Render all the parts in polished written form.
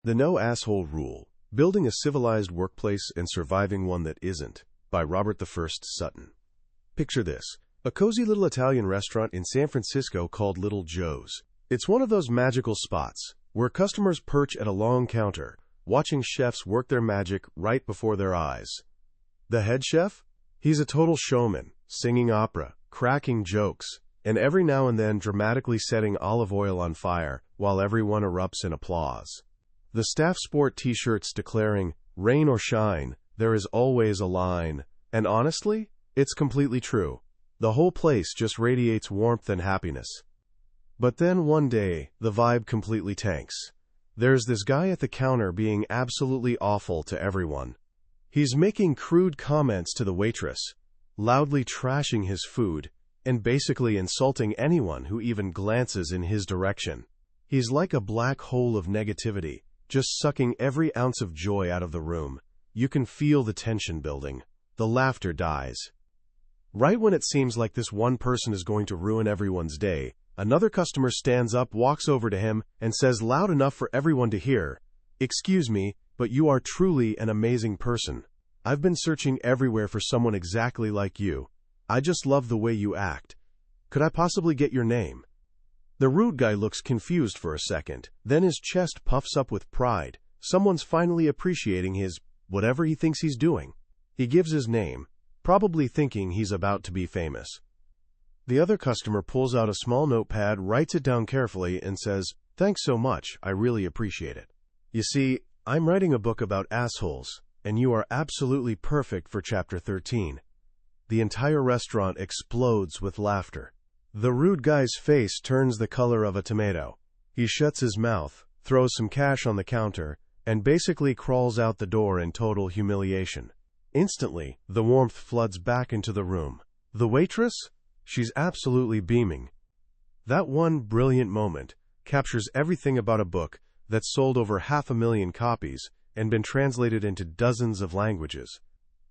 The No Asshole Rule: Building a Civilized Workplace and Surviving One That Isn't, by Robert I. Sutton. Picture this: a cozy little Italian restaurant in San Francisco called Little Joe's. It's one of those magical spots where customers perch at a long counter, watching chefs work their magic right before their eyes. The head chef? He's a total showman, singing opera, cracking jokes, and every now and then dramatically setting olive oil on fire while everyone erupts in applause. The staff sport t-shirts declaring, "Rain or shine, there is always a line." And honestly, it's completely true. The whole place just radiates warmth and happiness. But then one day, the vibe completely tanks. There's this guy at the counter being absolutely awful to everyone. He's making crude comments to the waitress, loudly trashing his food, and basically insulting anyone who even glances in his direction. He's like a black hole of negativity, just sucking every ounce of joy out of the room. You can feel the tension building. The laughter dies. Right when it seems like this one person is going to ruin everyone's day, another customer stands up, walks over to him, and says loud enough for everyone to hear, "Excuse me, but you are truly an amazing person. I've been searching everywhere for someone exactly like you. I just love the way you act. Could I possibly get your name?" The rude guy looks confused for a second, then his chest puffs up with pride. Someone's finally appreciating his whatever he thinks he's doing. He gives his name, probably thinking he's about to be famous. The other customer pulls out a small notepad, writes it down carefully, and says, "Thanks so much, I really appreciate it. You see, I'm writing a book about assholes, and you are absolutely perfect for chapter 13. The entire restaurant explodes with laughter. The rude guy's face turns the color of a tomato. He shuts his mouth, throws some cash on the counter, and basically crawls out the door in total humiliation. Instantly, the warmth floods back into the room. The waitress? She's absolutely beaming. That one brilliant moment captures everything about a book that's sold over 500,000 copies and been translated into dozens of languages.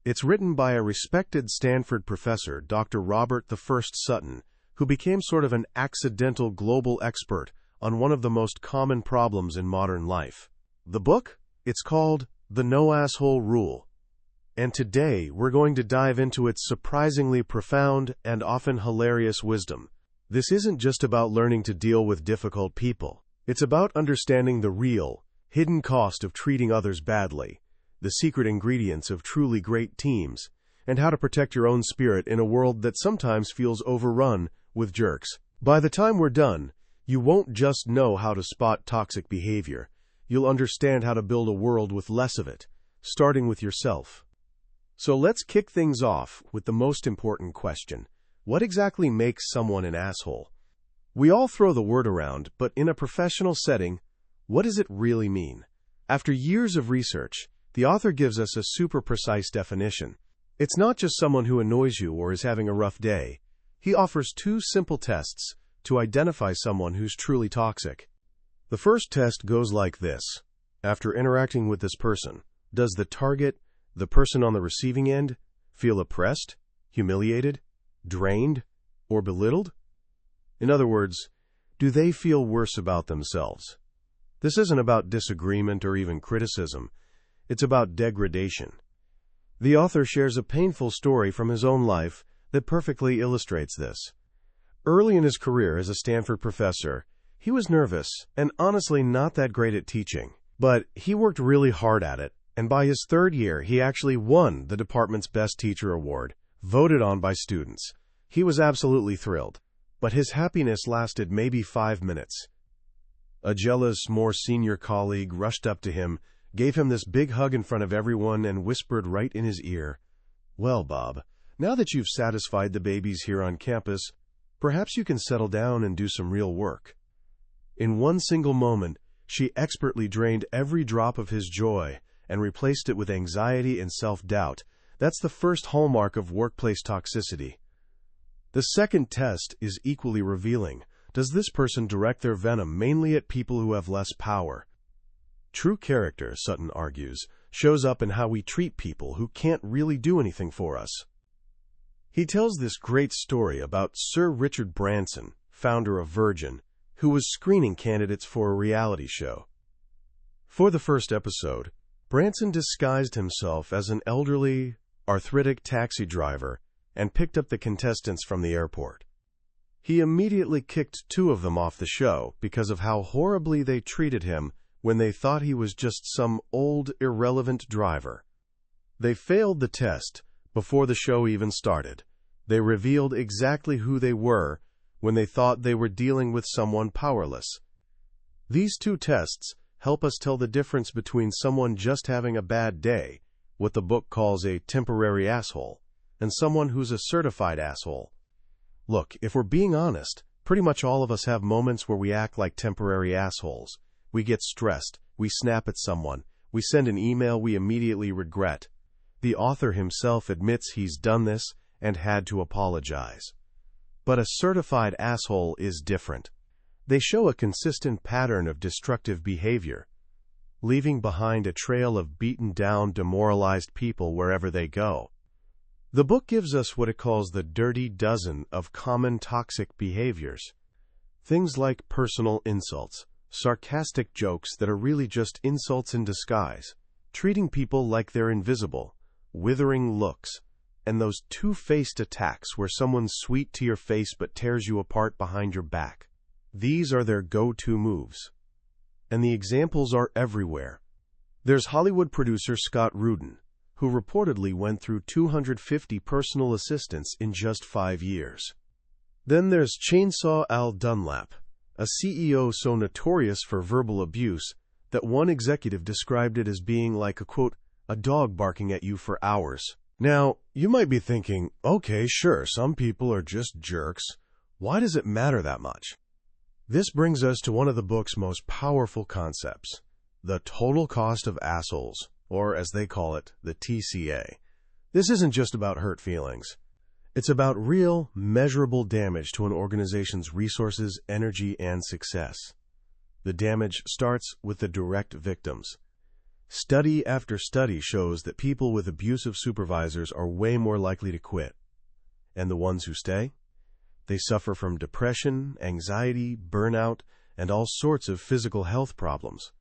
It's written by a respected Stanford professor, Dr. Robert I. Sutton, who became sort of an accidental global expert on one of the most common problems in modern life. The book? It's called The No Asshole Rule. And today, we're going to dive into its surprisingly profound and often hilarious wisdom. This isn't just about learning to deal with difficult people. It's about understanding the real, hidden cost of treating others badly, the secret ingredients of truly great teams, and how to protect your own spirit in a world that sometimes feels overrun with jerks. By the time we're done, you won't just know how to spot toxic behavior. You'll understand how to build a world with less of it, starting with yourself. So let's kick things off with the most important question. What exactly makes someone an asshole? We all throw the word around, but in a professional setting, what does it really mean? After years of research, the author gives us a super precise definition. It's not just someone who annoys you or is having a rough day. He offers two simple tests to identify someone who's truly toxic. The first test goes like this. After interacting with this person, does the target, the person on the receiving end, feel oppressed, humiliated, drained, or belittled? In other words, do they feel worse about themselves? This isn't about disagreement or even criticism. It's about degradation. The author shares a painful story from his own life that perfectly illustrates this. Early in his career as a Stanford professor, he was nervous and honestly not that great at teaching. But he worked really hard at it, and by his third year, he actually won the department's Best Teacher Award, voted on by students. He was absolutely thrilled. But his happiness lasted maybe 5 minutes. A jealous, more senior colleague rushed up to him, gave him this big hug in front of everyone, and whispered right in his ear, "Well, Bob, now that you've satisfied the babies here on campus, perhaps you can settle down and do some real work." In one single moment, she expertly drained every drop of his joy and replaced it with anxiety and self-doubt. That's the first hallmark of workplace toxicity. The second test is equally revealing. Does this person direct their venom mainly at people who have less power? True character, Sutton argues, shows up in how we treat people who can't really do anything for us. He tells this great story about Sir Richard Branson, founder of Virgin, who was screening candidates for a reality show. For the first episode, Branson disguised himself as an elderly, arthritic taxi driver and picked up the contestants from the airport. He immediately kicked 2 of them off the show because of how horribly they treated him when they thought he was just some old, irrelevant driver. They failed the test before the show even started. They revealed exactly who they were when they thought they were dealing with someone powerless. These 2 tests help us tell the difference between someone just having a bad day, what the book calls a temporary asshole, and someone who's a certified asshole. Look, if we're being honest, pretty much all of us have moments where we act like temporary assholes. We get stressed, we snap at someone, we send an email we immediately regret. The author himself admits he's done this and had to apologize. But a certified asshole is different. They show a consistent pattern of destructive behavior, leaving behind a trail of beaten-down, demoralized people wherever they go. The book gives us what it calls the dirty dozen of common toxic behaviors. Things like personal insults, sarcastic jokes that are really just insults in disguise, treating people like they're invisible, withering looks, and those two-faced attacks where someone's sweet to your face but tears you apart behind your back. These are their go-to moves. And the examples are everywhere. There's Hollywood producer Scott Rudin, who reportedly went through 250 personal assistants in just 5 years. Then there's Chainsaw Al Dunlap, a CEO so notorious for verbal abuse that one executive described it as being like a dog barking at you for hours. Now, you might be thinking, okay, sure, some people are just jerks. Why does it matter that much? This brings us to one of the book's most powerful concepts, the total cost of assholes, or as they call it, the TCA. This isn't just about hurt feelings. It's about real, measurable damage to an organization's resources, energy, and success. The damage starts with the direct victims. Study after study shows that people with abusive supervisors are way more likely to quit. And the ones who stay? They suffer from depression, anxiety, burnout, and all sorts of physical health problems.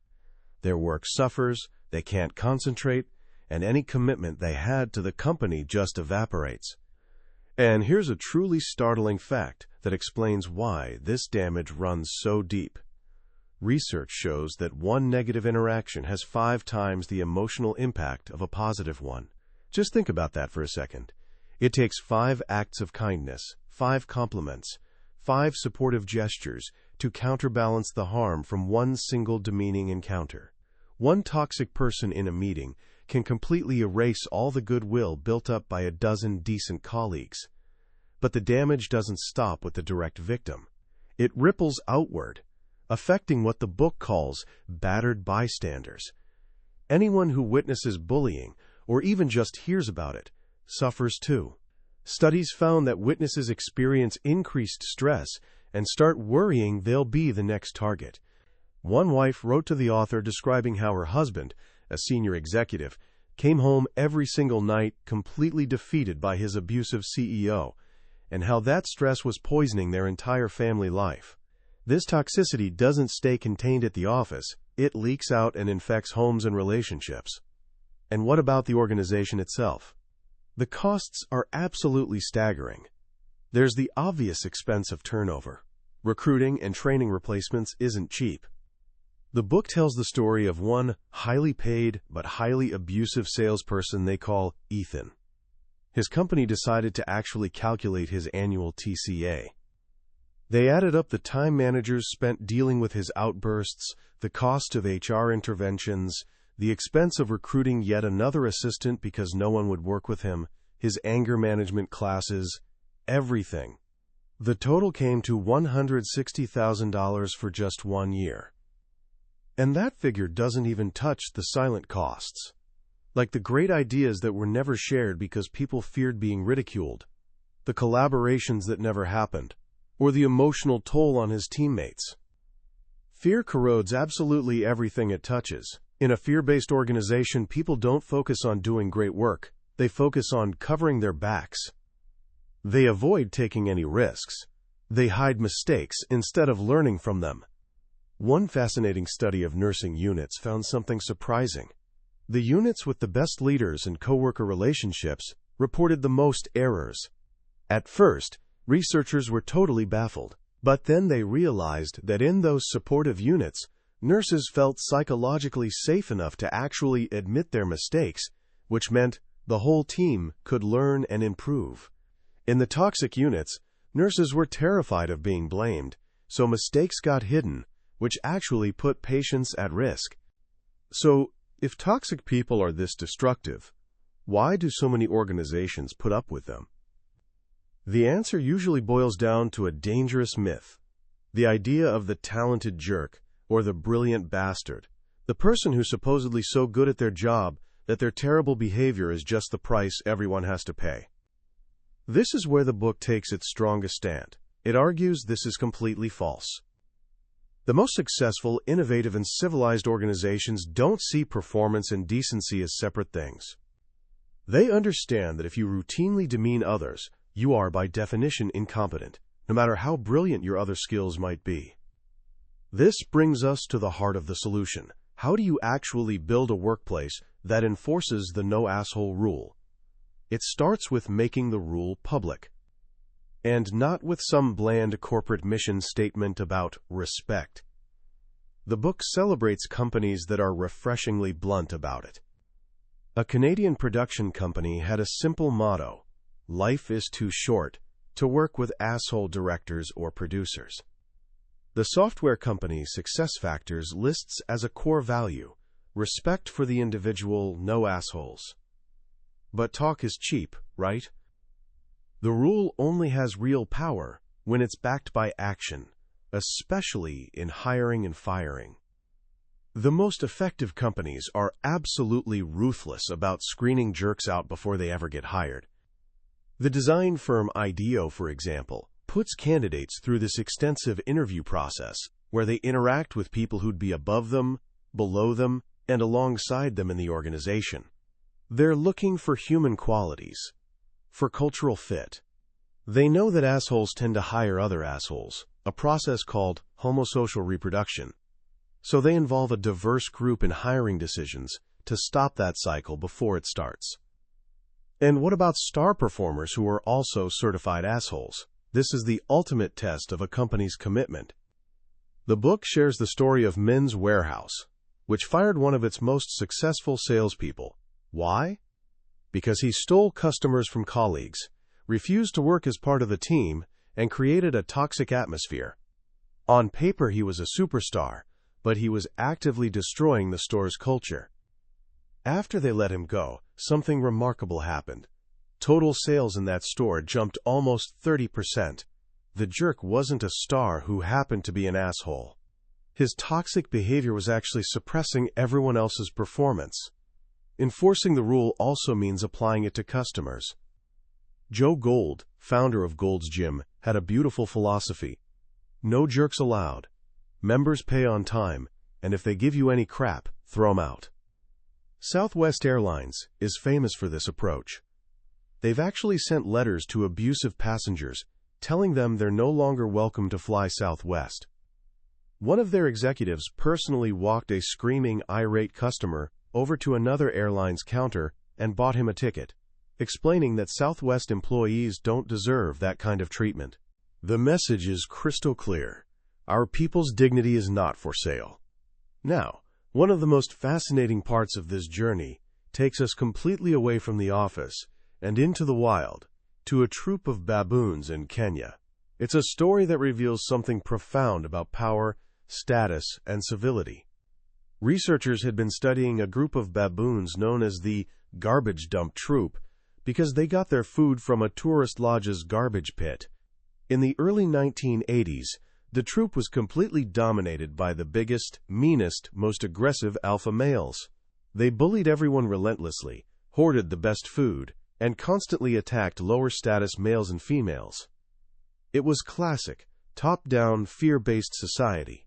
Their work suffers, they can't concentrate, and any commitment they had to the company just evaporates. And here's a truly startling fact that explains why this damage runs so deep. Research shows that one negative interaction has 5 times the emotional impact of a positive one. Just think about that for a second. It takes 5 acts of kindness, 5 compliments, 5 supportive gestures to counterbalance the harm from one single demeaning encounter. One toxic person in a meeting can completely erase all the goodwill built up by a dozen decent colleagues. But the damage doesn't stop with the direct victim. It ripples outward, affecting what the book calls battered bystanders. Anyone who witnesses bullying, or even just hears about it, suffers too. Studies found that witnesses experience increased stress and start worrying they'll be the next target. One wife wrote to the author describing how her husband, a senior executive, came home every single night completely defeated by his abusive CEO, and how that stress was poisoning their entire family life. This toxicity doesn't stay contained at the office, it leaks out and infects homes and relationships. And what about the organization itself? The costs are absolutely staggering. There's the obvious expense of turnover. Recruiting and training replacements isn't cheap. The book tells the story of one highly paid but highly abusive salesperson they call Ethan. His company decided to actually calculate his annual TCA. They added up the time managers spent dealing with his outbursts, the cost of HR interventions, the expense of recruiting yet another assistant because no one would work with him, his anger management classes, everything. The total came to $160,000 for just 1 year. And that figure doesn't even touch the silent costs, like the great ideas that were never shared because people feared being ridiculed, the collaborations that never happened, or the emotional toll on his teammates. Fear corrodes absolutely everything it touches. In a fear-based organization, people don't focus on doing great work. They focus on covering their backs. They avoid taking any risks. They hide mistakes instead of learning from them. One fascinating study of nursing units found something surprising. The units with the best leaders and coworker relationships reported the most errors. At first, researchers were totally baffled, but then they realized that in those supportive units, nurses felt psychologically safe enough to actually admit their mistakes, which meant the whole team could learn and improve. In the toxic units, nurses were terrified of being blamed, so mistakes got hidden, which actually put patients at risk. So, if toxic people are this destructive, why do so many organizations put up with them? The answer usually boils down to a dangerous myth. The idea of the talented jerk, or the brilliant bastard. The person who's supposedly so good at their job that their terrible behavior is just the price everyone has to pay. This is where the book takes its strongest stand. It argues this is completely false. The most successful, innovative, and civilized organizations don't see performance and decency as separate things. They understand that if you routinely demean others, you are by definition incompetent, no matter how brilliant your other skills might be. This brings us to the heart of the solution. How do you actually build a workplace that enforces the no asshole rule? It starts with making the rule public. And not with some bland corporate mission statement about respect. The book celebrates companies that are refreshingly blunt about it. A Canadian production company had a simple motto: life is too short to work with asshole directors or producers. The software company SuccessFactors lists as a core value respect for the individual, no assholes. But talk is cheap, right? The rule only has real power when it's backed by action, especially in hiring and firing. The most effective companies are absolutely ruthless about screening jerks out before they ever get hired. The design firm IDEO, for example, puts candidates through this extensive interview process where they interact with people who'd be above them, below them, and alongside them in the organization. They're looking for human qualities, for cultural fit. They know that assholes tend to hire other assholes, a process called homosocial reproduction. So they involve a diverse group in hiring decisions to stop that cycle before it starts. And what about star performers who are also certified assholes? This is the ultimate test of a company's commitment. The book shares the story of Men's Warehouse, which fired one of its most successful salespeople. Why? Because he stole customers from colleagues, refused to work as part of the team, and created a toxic atmosphere. On paper, he was a superstar, but he was actively destroying the store's culture. After they let him go, something remarkable happened. Total sales in that store jumped almost 30%. The jerk wasn't a star who happened to be an asshole. His toxic behavior was actually suppressing everyone else's performance. Enforcing the rule also means applying it to customers. Joe Gold, founder of Gold's Gym, had a beautiful philosophy. No jerks allowed. Members pay on time, and if they give you any crap, throw 'em out. Southwest Airlines is famous for this approach. They've actually sent letters to abusive passengers, telling them they're no longer welcome to fly Southwest. One of their executives personally walked a screaming, irate customer over to another airline's counter and bought him a ticket, explaining that Southwest employees don't deserve that kind of treatment. The message is crystal clear. Our people's dignity is not for sale. Now, one of the most fascinating parts of this journey takes us completely away from the office and into the wild, to a troop of baboons in Kenya. It's a story that reveals something profound about power, status, and civility. Researchers had been studying a group of baboons known as the garbage dump troop because they got their food from a tourist lodge's garbage pit. In the early 1980s, the troop was completely dominated by the biggest, meanest, most aggressive alpha males. They bullied everyone relentlessly, hoarded the best food, and constantly attacked lower-status males and females. It was classic, top-down, fear-based society.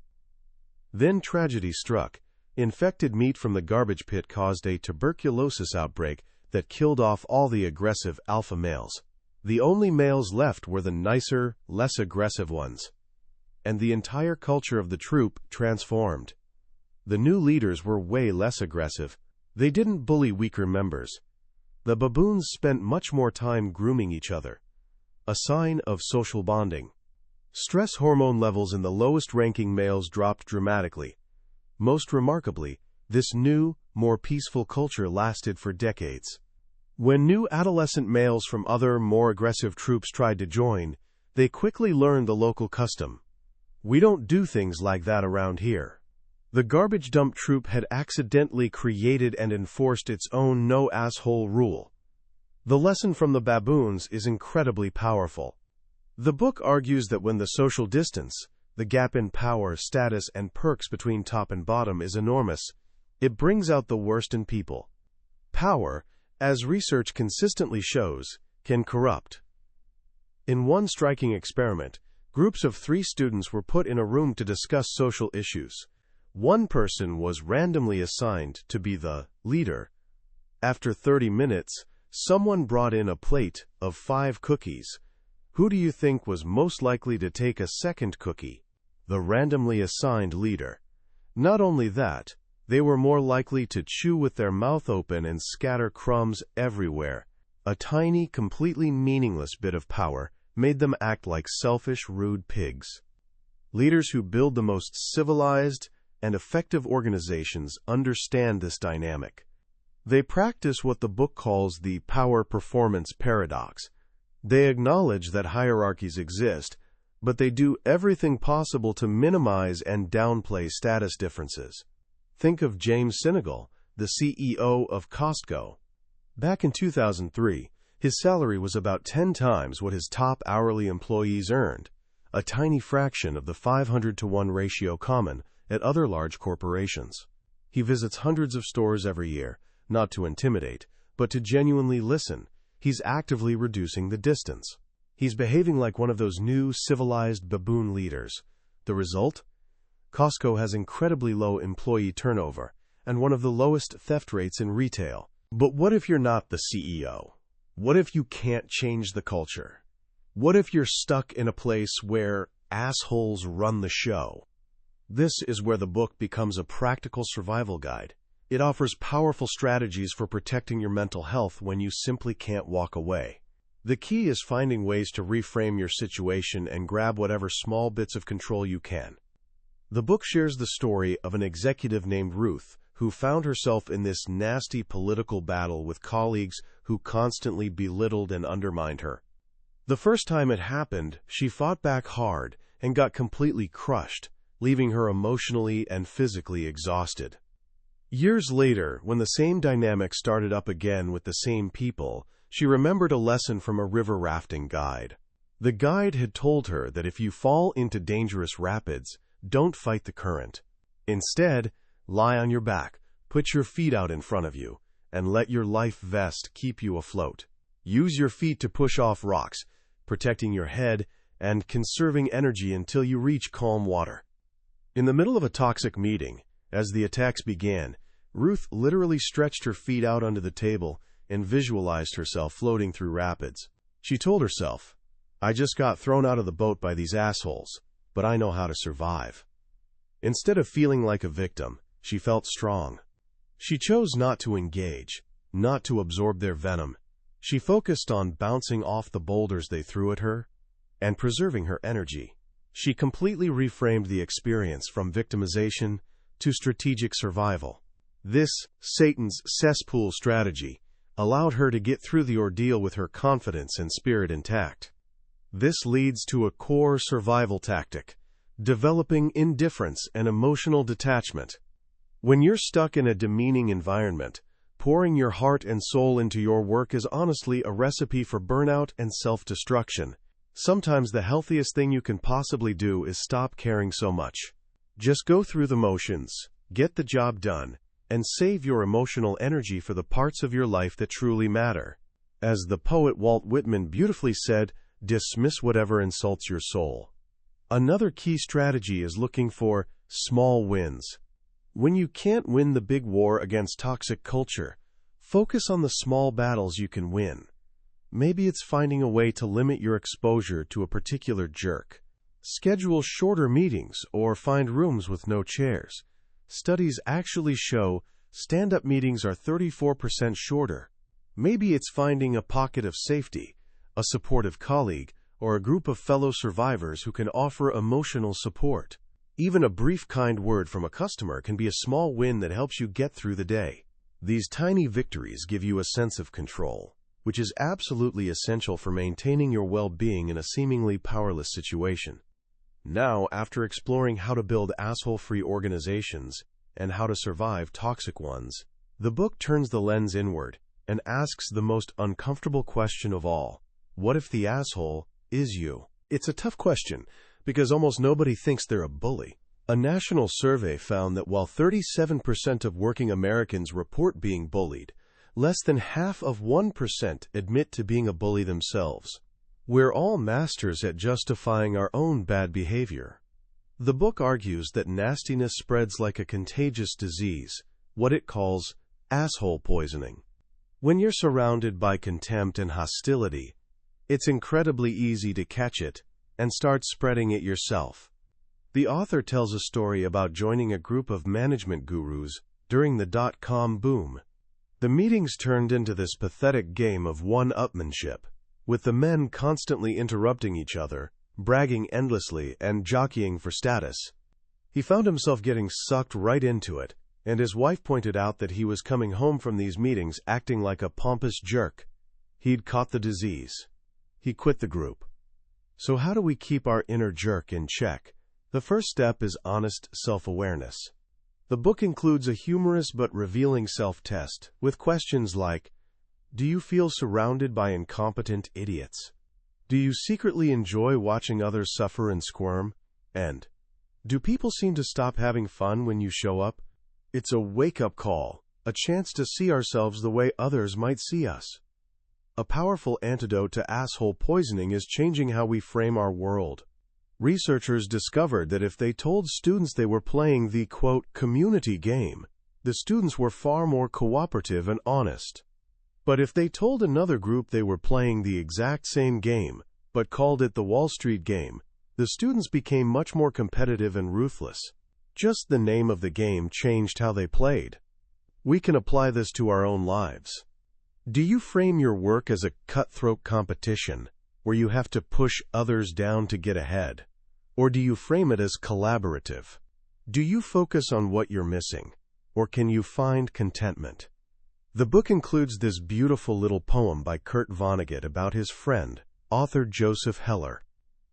Then tragedy struck. Infected meat from the garbage pit caused a tuberculosis outbreak that killed off all the aggressive alpha males. The only males left were the nicer, less aggressive ones. and the entire culture of the troop transformed. The new leaders were way less aggressive. They didn't bully weaker members. The baboons spent much more time grooming each other, a sign of social bonding. Stress hormone levels in the lowest-ranking males dropped dramatically. Most remarkably, this new, more peaceful culture lasted for decades. When new adolescent males from other, more aggressive troops tried to join, they quickly learned the local custom. "We don't do things like that around here." The garbage dump troop had accidentally created and enforced its own no-asshole rule. The lesson from the baboons is incredibly powerful. The book argues that when the social distance, the gap in power, status, and perks between top and bottom is enormous, it brings out the worst in people. Power, as research consistently shows, can corrupt. In one striking experiment, groups of 3 students were put in a room to discuss social issues. One person was randomly assigned to be the leader. After 30 minutes, someone brought in a plate of 5 cookies. Who do you think was most likely to take a second cookie? The randomly assigned leader. Not only that, they were more likely to chew with their mouth open and scatter crumbs everywhere. A tiny, completely meaningless bit of power made them act like selfish, rude pigs. Leaders who build the most civilized and effective organizations understand this dynamic. They practice what the book calls the power-performance paradox. They acknowledge that hierarchies exist, but they do everything possible to minimize and downplay status differences. Think of James Sinegal, the CEO of Costco. Back in 2003, his salary was about 10 times what his top hourly employees earned, a tiny fraction of the 500-to-1 ratio common at other large corporations. He visits hundreds of stores every year, not to intimidate, but to genuinely listen. He's actively reducing the distance. He's behaving like one of those new, civilized baboon leaders. The result? Costco has incredibly low employee turnover and one of the lowest theft rates in retail. But what if you're not the CEO? What if you can't change the culture? What if you're stuck in a place where assholes run the show? This is where the book becomes a practical survival guide. It offers powerful strategies for protecting your mental health when you simply can't walk away. The key is finding ways to reframe your situation and grab whatever small bits of control you can. The book shares the story of an executive named Ruth who found herself in this nasty political battle with colleagues who constantly belittled and undermined her. The first time it happened, she fought back hard and got completely crushed, leaving her emotionally and physically exhausted. Years later, when the same dynamic started up again with the same people, she remembered a lesson from a river rafting guide. The guide had told her that if you fall into dangerous rapids, don't fight the current. Instead, lie on your back, put your feet out in front of you, and let your life vest keep you afloat. Use your feet to push off rocks, protecting your head and conserving energy until you reach calm water. In the middle of a toxic meeting, as the attacks began, Ruth literally stretched her feet out onto the table and visualized herself floating through rapids. She told herself, "I just got thrown out of the boat by these assholes, but I know how to survive." Instead of feeling like a victim, she felt strong. She chose not to engage, not to absorb their venom. She focused on bouncing off the boulders they threw at her and preserving her energy. She completely reframed the experience from victimization to strategic survival. This Satan's cesspool strategy allowed her to get through the ordeal with her confidence and spirit intact. This leads to a core survival tactic: developing indifference and emotional detachment. When you're stuck in a demeaning environment, pouring your heart and soul into your work is honestly a recipe for burnout and self-destruction. Sometimes the healthiest thing you can possibly do is stop caring so much. Just go through the motions, get the job done, and save your emotional energy for the parts of your life that truly matter. As the poet Walt Whitman beautifully said, dismiss whatever insults your soul. Another key strategy is looking for small wins. When you can't win the big war against toxic culture, focus on the small battles you can win. Maybe it's finding a way to limit your exposure to a particular jerk, Schedule shorter meetings or find rooms with no chairs. Studies actually show stand-up meetings are 34% shorter. Maybe it's finding a pocket of safety, a supportive colleague, or a group of fellow survivors who can offer emotional support. Even a brief kind word from a customer can be a small win that helps you get through the day. These tiny victories give you a sense of control, which is absolutely essential for maintaining your well-being in a seemingly powerless situation. Now, after exploring how to build asshole-free organizations and how to survive toxic ones, the book turns the lens inward and asks the most uncomfortable question of all. What if the asshole is you? It's a tough question because almost nobody thinks they're a bully. A national survey found that while 37% of working Americans report being bullied, less than half of 1% admit to being a bully themselves. We're all masters at justifying our own bad behavior. The book argues that nastiness spreads like a contagious disease, what it calls asshole poisoning. When you're surrounded by contempt and hostility, it's incredibly easy to catch it and start spreading it yourself. The author tells a story about joining a group of management gurus during the dot-com boom. The meetings turned into this pathetic game of one-upmanship, with the men constantly interrupting each other, bragging endlessly, and jockeying for status. He found himself getting sucked right into it, and his wife pointed out that he was coming home from these meetings acting like a pompous jerk. He'd caught the disease. He quit the group. So how do we keep our inner jerk in check? The first step is honest self-awareness. The book includes a humorous but revealing self-test with questions like, do you feel surrounded by incompetent idiots? Do you secretly enjoy watching others suffer and squirm? And, do people seem to stop having fun when you show up? It's a wake-up call, a chance to see ourselves the way others might see us. A powerful antidote to asshole poisoning is changing how we frame our world. Researchers discovered that if they told students they were playing the, quote, community game, the students were far more cooperative and honest. But if they told another group they were playing the exact same game, but called it the Wall Street game, the students became much more competitive and ruthless. Just the name of the game changed how they played. We can apply this to our own lives. Do you frame your work as a cutthroat competition, where you have to push others down to get ahead? Or do you frame it as collaborative? Do you focus on what you're missing, or can you find contentment? The book includes this beautiful little poem by Kurt Vonnegut about his friend, author Joseph Heller.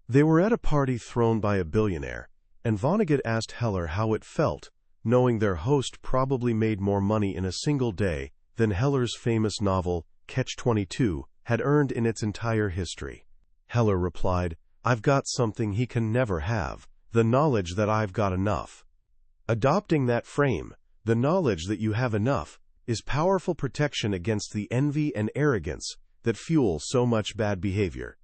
They were at a party thrown by a billionaire, and Vonnegut asked Heller how it felt, knowing their host probably made more money in a single day than Heller's famous novel, Catch-22, had earned in its entire history. Heller replied, I've got something he can never have, the knowledge that I've got enough. Adopting that frame, the knowledge that you have enough, is powerful protection against the envy and arrogance that fuel so much bad behavior.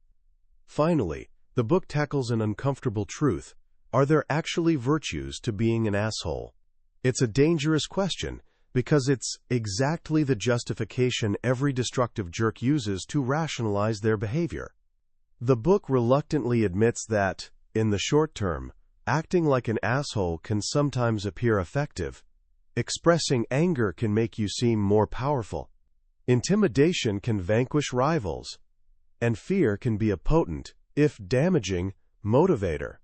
Finally, the book tackles an uncomfortable truth. Are there actually virtues to being an asshole? It's a dangerous question because it's exactly the justification every destructive jerk uses to rationalize their behavior. The book reluctantly admits that, in the short term, acting like an asshole can sometimes appear effective. Expressing anger can make you seem more powerful. Intimidation can vanquish rivals. And fear can be a potent, if damaging, motivator.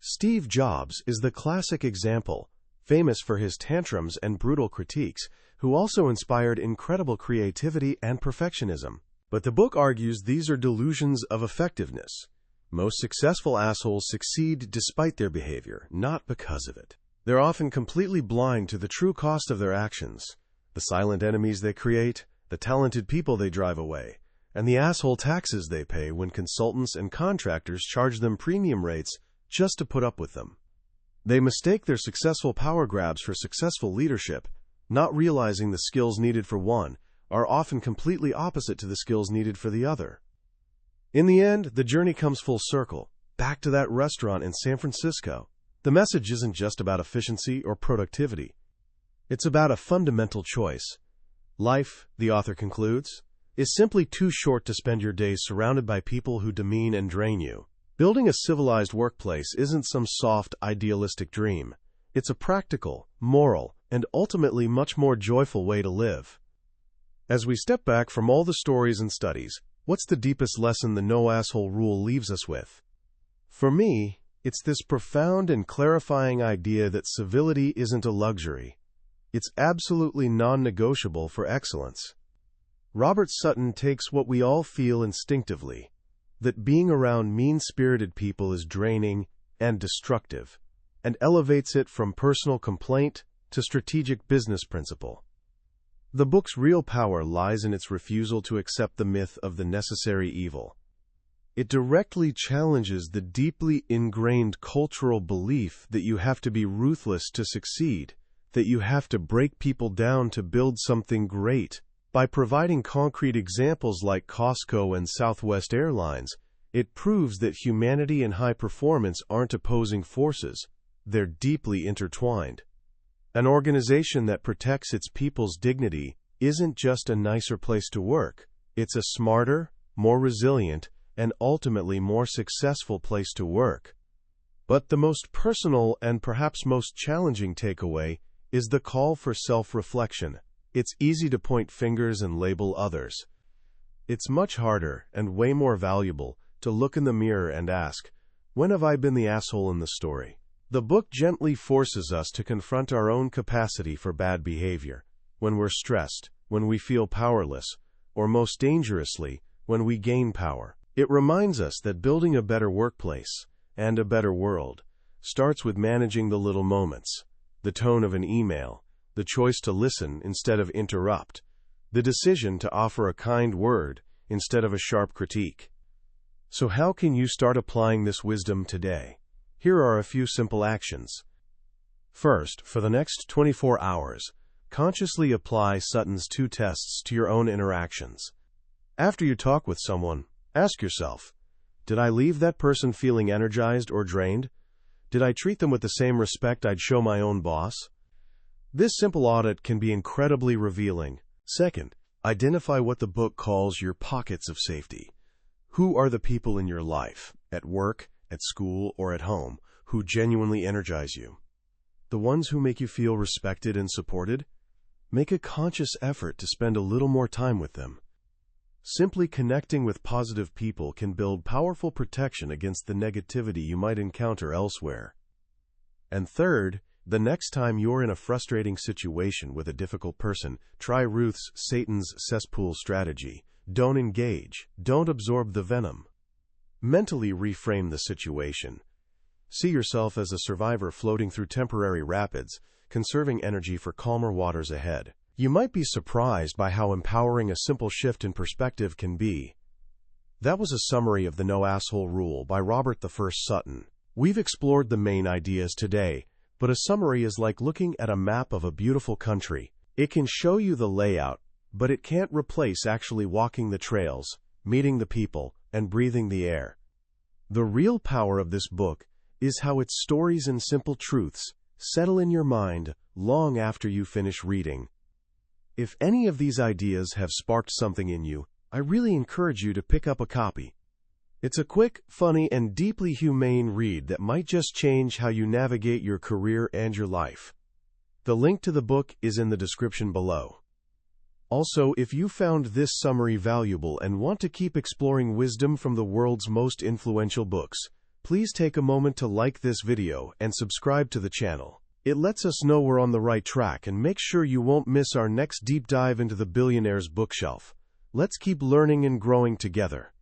Steve Jobs is the classic example, famous for his tantrums and brutal critiques, who also inspired incredible creativity and perfectionism. But the book argues these are delusions of effectiveness. Most successful assholes succeed despite their behavior, not because of it. They're often completely blind to the true cost of their actions, the silent enemies they create, the talented people they drive away, and the asshole taxes they pay when consultants and contractors charge them premium rates just to put up with them. They mistake their successful power grabs for successful leadership, not realizing the skills needed for one are often completely opposite to the skills needed for the other. In the end, the journey comes full circle, back to that restaurant in San Francisco. The message isn't just about efficiency or productivity. It's about a fundamental choice. Life, the author concludes, is simply too short to spend your days surrounded by people who demean and drain you. Building a civilized workplace isn't some soft, idealistic dream. It's a practical, moral, and ultimately much more joyful way to live. As we step back from all the stories and studies, what's the deepest lesson the no-asshole rule leaves us with? For me, it's this profound and clarifying idea that civility isn't a luxury. It's absolutely non-negotiable for excellence. Robert Sutton takes what we all feel instinctively, that being around mean-spirited people is draining and destructive, and elevates it from personal complaint to strategic business principle. The book's real power lies in its refusal to accept the myth of the necessary evil. It directly challenges the deeply ingrained cultural belief that you have to be ruthless to succeed, that you have to break people down to build something great. By providing concrete examples like Costco and Southwest Airlines, it proves that humanity and high performance aren't opposing forces. They're deeply intertwined. An organization that protects its people's dignity isn't just a nicer place to work. It's a smarter, more resilient, and ultimately more successful place to work. But the most personal and perhaps most challenging takeaway is the call for self-reflection. It's easy to point fingers and label others. It's much harder and way more valuable to look in the mirror and ask, when have I been the asshole in the story? The book gently forces us to confront our own capacity for bad behavior, when we're stressed, when we feel powerless, or most dangerously, when we gain power. It reminds us that building a better workplace and a better world starts with managing the little moments, the tone of an email, the choice to listen instead of interrupt, the decision to offer a kind word instead of a sharp critique. So how can you start applying this wisdom today? Here are a few simple actions. First, for the next 24 hours, consciously apply Sutton's 2 tests to your own interactions. After you talk with someone, ask yourself, did I leave that person feeling energized or drained? Did I treat them with the same respect I'd show my own boss? This simple audit can be incredibly revealing. Second, identify what the book calls your pockets of safety. Who are the people in your life, at work, at school, or at home, who genuinely energize you? The ones who make you feel respected and supported? Make a conscious effort to spend a little more time with them. Simply connecting with positive people can build powerful protection against the negativity you might encounter elsewhere. And third, the next time you're in a frustrating situation with a difficult person, try Ruth's Satan's cesspool strategy. Don't engage. Don't absorb the venom. Mentally reframe the situation. See yourself as a survivor floating through temporary rapids, conserving energy for calmer waters ahead. You might be surprised by how empowering a simple shift in perspective can be. That was a summary of the No Asshole Rule by Robert I Sutton. We've explored the main ideas today, but a summary is like looking at a map of a beautiful country. It can show you the layout, but it can't replace actually walking the trails, meeting the people, and breathing the air. The real power of this book is how its stories and simple truths settle in your mind long after you finish reading. If any of these ideas have sparked something in you, I really encourage you to pick up a copy. It's a quick, funny, and deeply humane read that might just change how you navigate your career and your life. The link to the book is in the description below. Also, if you found this summary valuable and want to keep exploring wisdom from the world's most influential books, please take a moment to like this video and subscribe to the channel. It lets us know we're on the right track and make sure you won't miss our next deep dive into the billionaire's bookshelf. Let's keep learning and growing together.